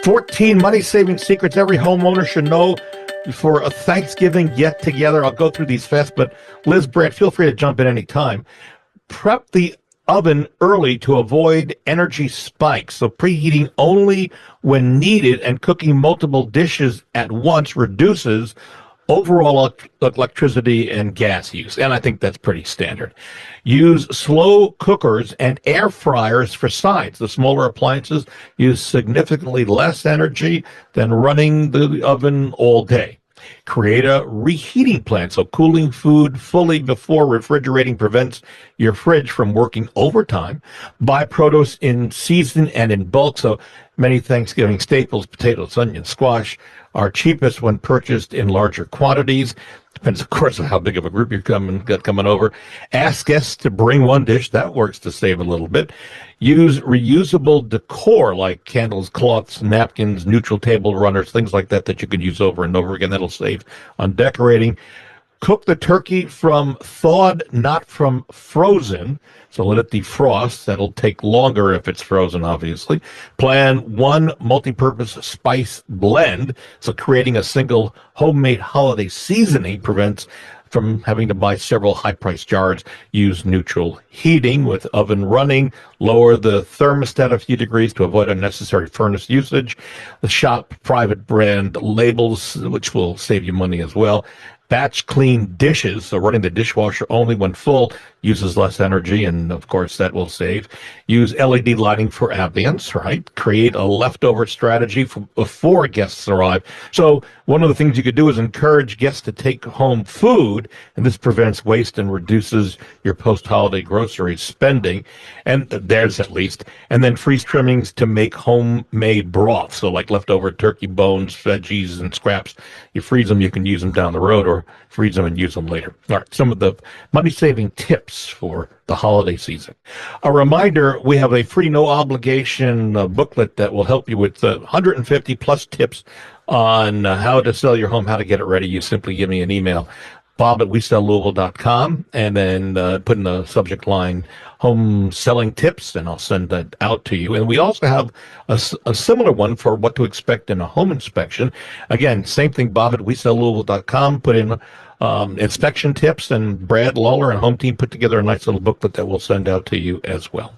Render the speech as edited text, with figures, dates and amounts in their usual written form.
14 money-saving secrets every homeowner should know for a Thanksgiving get-together. I'll go through these fast, but Liz, Brad, feel free to jump in any time. Prep the oven early to avoid energy spikes. So preheating only when needed and cooking multiple dishes at once reduces overall electricity and gas use. And I think that's pretty standard. Use slow cookers and air fryers for sides. The smaller appliances use significantly less energy than running the oven all day. Create a reheating plan, so cooling food fully before refrigerating prevents your fridge from working overtime. Buy produce in season and in bulk, so many Thanksgiving staples, potatoes, onions, squash, are cheapest when purchased in larger quantities. Depends, of course, on how big of a group you've got coming over. Ask guests to bring one dish. That works to save a little bit. Use reusable decor like candles, cloths, napkins, neutral table runners, things like that that you can use over and over again. That'll save on decorating. Cook the turkey from thawed, not from frozen. So let it defrost. That'll take longer if it's frozen, obviously. Plan one multi-purpose spice blend. So creating a single homemade holiday seasoning prevents from having to buy several high-priced jars. Use neutral heating with oven running. Lower the thermostat a few degrees to avoid unnecessary furnace usage. Shop private brand labels, which will save you money as well. Batch clean dishes, so running the dishwasher only when full uses less energy, and of course that will save. Use LED lighting for ambience, right? Create a leftover strategy before guests arrive. So one of the things you could do is encourage guests to take home food, and this prevents waste and reduces your post-holiday grocery spending, and theirs at least. And then freeze trimmings to make homemade broth, so like leftover turkey bones, veggies, and scraps. You freeze them, you can use them down the road, or freeze them and use them later. All right, some of the money-saving tips for the holiday season. A reminder, we have a free, no-obligation booklet that will help you with 150 plus tips on how to sell your home, how to get it ready. You simply give me an email, bob@WeSellLouisville.com, and then put in the subject line home selling tips, and I'll send that out to you. And we also have a similar one for what to expect in a home inspection. Again, same thing, bob@WeSellLouisville.com. Put in inspection tips, and Brad Lawler and home team put together a nice little booklet that we'll send out to you as well.